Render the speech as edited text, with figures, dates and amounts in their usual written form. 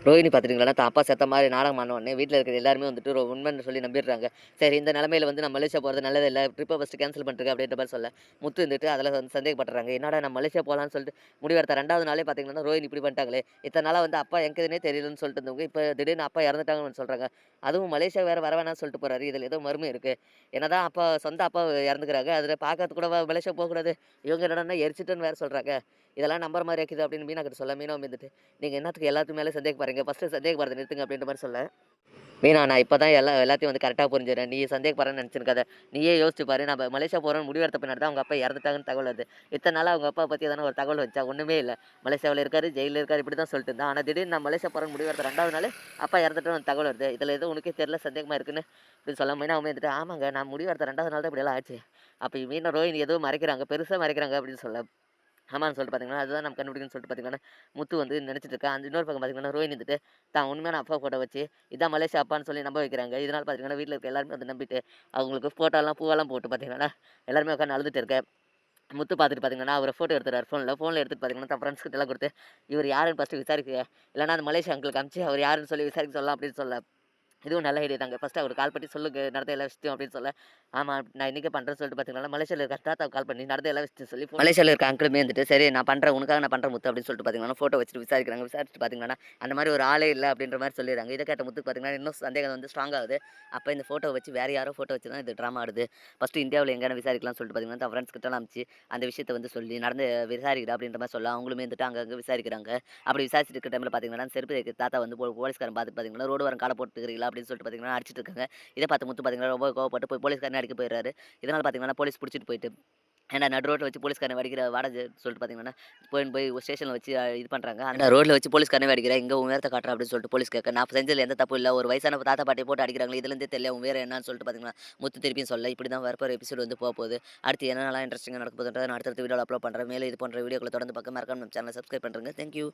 ரோஹிணி பார்த்துட்டீங்களா, தான் அப்பா செத்த மாதிரி நாடகம் ஆன உடனே வீட்ல இருக்கிற எல்லாருமே வந்துட்டு உண்மைன்னு சொல்லி நம்பிடுறாங்க. சரி இந்த நிலைமையில வந்து நம்ம மலேசியா போறது நல்லது இல்ல. ட்ரிப்ப ஃபர்ஸ்ட் கேன்சல் பண்ணிருங்க அப்படின்ற மாரி சொல்ல, முத்து இருந்துட்டு அதில வந்து சந்தேகப்படுறாங்க. என்னடா நம்ம மலேசியா போலான்னு சொல்லிட்டு முடிவெடுத்த 2வது நாளே பார்த்தீங்கன்னா, ரோஹிணி இப்படி பண்ணிட்டாங்களே. இத்தன நாளா வந்து அப்பா எங்கதுன்னே தெரியலன்னு சொல்லிட்டு இருந்தவங்க, இப்ப திடீர்னு அப்பா இறந்துட்டாங்கன்னு சொல்றாங்க. அதுவும் மலேசியா வேற வர வேணாம்னு சொல்லிட்டு போறாரு. இதில ஏதோ மர்மம் இருக்கு. என்னதான் அப்பா சொந்த அப்பா இறந்துக்கிறாங்க. அதில பார்க்கறதுக்கு கூடவா மலேசியா போக்கூடாது. இவங்க என்னடான்னா எரிச்சுட்டேன்னு வேற சொல்றாங்க. இதெல்லாம் நம்புற மாரி இருக்குது அப்படின்னு மீனா கிட்ட சொல்ல, மீனாவும் இருந்துட்டு நீங்க என்னத்துக்கு எல்லாத்து மேல சந்தேகப்படுறீங்க? ஃபர்ஸ்ட்டு சந்தேகப்படுறத நிறுத்துங்க அப்படின்ற மாரி சொல்ல, "மீனா நான் இப்ப தான் எல்லாத்தையும் வந்து கரெக்ட்டா புரிஞ்சுக்கிறேன். நீ சந்தேகப்படுறேன்னு நெனச்சிருக்காத. நீயே யோசிச்சு பாரு. நம்ம மலேசியா போறோம்னு முடிவெடுத்த பின்னாடி தான் அவங்க அப்பா இறந்துட்டாங்கன்னு தகவல் வருது. இத்தன நாளா அவங்க அப்பா பத்தி எதனா ஒரு தகவல் வந்துச்சா? ஒண்ணுமே இல்ல. மலேசியாவுல இருக்காரு, ஜெயில்ல இருக்காரு இப்படி தான் சொல்லிட்டு இருந்தான். ஆனா திடீர்னு நான் மலேசியா போறேன்னு முடிவெடுத்த 2வது நாளு அப்பா இறந்துட்டோம்னு தகவல் வருது. இதுல ஏதோ உனக்கே தெரியல சந்தேகமா இருக்குன்னு" இப்படின்னு சொல்ல மீனாவுமே இருந்துட்டு, "ஆமாங்க நான் முடிவெடுத்த 2வது நாள் தான் இப்படியெல்லாம் ஆச்சு. அப்ப மீனா ரோஹிணி ஏதோ மறைக்கிறாங்க. பெருசா மறைக்கிறாங்க" அப்படின்னு சொல்ல ஆமான்னு சொல்லிட்டு பார்த்தீங்கன்னா, அதுதான் நம்ம கண்டுபிடிக்கணும்னு சொல்லிட்டு பார்த்தீங்கன்னா, முத்து வந்து நினைச்சிட்டு இருக்கா. அந்த இன்னொரு பக்கம் பார்த்தீங்கன்னா, ரோஹினி வந்துட்டு தான் உண்மையான அப்பா ஃபோட்டோ வச்சு, இதான் மலேசியா அப்பான்னு சொல்லி நம்ப வைக்கிறாங்க. இதனால பார்த்தீங்கன்னா, வீட்ல இருக்க எல்லாருமே வந்து நம்பிட்டு, அவங்களுக்கு ஃபோட்டோலாம் பூவெல்லாம் போட்டு பார்த்தீங்கன்னா, எல்லாருமே உட்காந்து அழுதுட்டு இருக்க. முத்து பார்த்துட்டு பார்த்தீங்கன்னா, அவரு ஃபோட்டோ எடுத்துறாரு ஃபோன்ல. ஃபோன்ல எடுத்துட்டு பார்த்தீங்கன்னா, தன் ஃப்ரெண்ட்ஸ் கிட்டலாம் குடுத்து, இவரு யாருன்னு ஃபர்ஸ்ட்டு விசாரிக்க. இல்லன்னா அந்த மலேசியா அங்கிளுக்கு அனுப்பிச்சு, அவர் யாருன்னு சொல்லி விசாரிக்க சொல்லலாம் அப்படின்னு சொல்ல. இதுவும் நல்ல ஐடியா தாங்க. ஃபர்ஸ்ட்டு அவருக்கு கால் பண்ணி சொல்லுங்க, நடந்த எல்லா விஷயத்தையும் அப்படின்னு சொல்ல, ஆமா நான் இன்னைக்கே பண்றேன்னு சொல்லிட்டு பார்த்தீங்கன்னா, மலேசியால இருக்க தாத்தாவுக்கு கால் பண்ணி நடந்த எல்லா விஷயத்தையும் சொல்லி மலேசியால இருக்க அங்கிளுமே வந்துட்டு, சரி நான் பண்றேன், உனக்காக நான் பண்றேன் முத்து அப்படின்னு சொல்லிட்டு பார்த்தீங்கன்னா, ஃபோட்டோ வச்சுட்டு விசாரிக்கிறாங்க. விசாரிச்சுட்டு பார்த்தீங்கன்னா, அந்த மாரி ஒரு ஆளே இல்ல அப்படின்ற மாரி சொல்லிடுறாங்க. இத கேட்ட முத்துக்கு பார்த்தீங்கன்னா, இன்னும் சந்தேகம் வந்து ஸ்ட்ராங் ஆகுது. அப்ப இந்த ஃபோட்டோவ வச்சு வேற யாரோ ஃபோட்டோ வச்சு தான் இது ட்ராமா ஆடுது. ஃபர்ஸ்ட்டு இந்தியாவுல எங்கேன்னு விசாரிக்கலாம்னு சொல்லிட்டு பார்த்தீங்கன்னா, தன் ஃப்ரெண்ட்ஸ் கிட்டலாம் அனுப்பிச்சு, அந்த விஷயத்த வந்து சொல்லி நடந்து விசாரிக்கிறா அப்படின்ற மாரி சொல்ல, அவங்களுமே வந்துட்டு அங்கங்க விசாரிக்கிறாங்க. அப்படி விசாரிச்சுட்டு இருக்க டைம்ல பார்த்தீங்கன்னா, செருப்பு தைக்கிற தாத்தா வந்து போலீஸ்காரன் பார்த்துட்டு பார்த்தீங்கன்னா, ரோடு ஓரம் கால போட்டுக்கிறீங்களா அப்படின்னு சொல்லிட்டு பார்த்தீங்கன்னா, அடிச்சிட்டு இருக்காங்க. இத பார்த்து முத்து பார்த்தீங்கன்னா, ரொம்ப கோவப்பட்டு போய் போலீஸ்காரனே அடிக்க போயிடுறாரு. இதனால பார்த்தீங்கன்னா, போலீஸ் புடிச்சிட்டு போயிட்டு ஏன்டா நடு ரோட்ல வச்சு போலீஸ்காரன அடிக்கிற சொல்லிட்டு பார்த்தீங்கன்னா, போய் ஸ்டேஷன்ல வச்சு இது பண்றாங்க. அந்த ரோட்ல வச்சு போலீஸ்காரனவே அடிக்கிற, இங்க உன் உயரத்த காட்டுறா அப்படின்னு சொல்லிட்டு போலீஸ் கேட்க, நான் செஞ்சதுல எந்த தப்பும் இல்ல. ஒரு வயசான தாத்தா பாட்டிய போட்டு அடிக்கிறாங்களே, இதுலருந்தே தெரியல உன் உயரம் என்னன்னு சொல்லிட்டு பார்த்தீங்கன்னா, முத்து திருப்பியும் சொல்ல, இப்படி தான் வரப்போற எபிசோட் வந்து போப்போது. அடுத்து என்னென்னலாம் இன்ட்ரஸ்டிங்கா நடக்க போகுதுன்றத நான் அடுத்தடுத்த வீடியோல அப்லோட் பண்றேன். மேலும் இது போன்ற வீடியோக்கள தொடர்ந்து பார்க்க மறக்காம நம்ம சேனல சப்ஸ்கிரைப் பண்றேங்க. Thank you.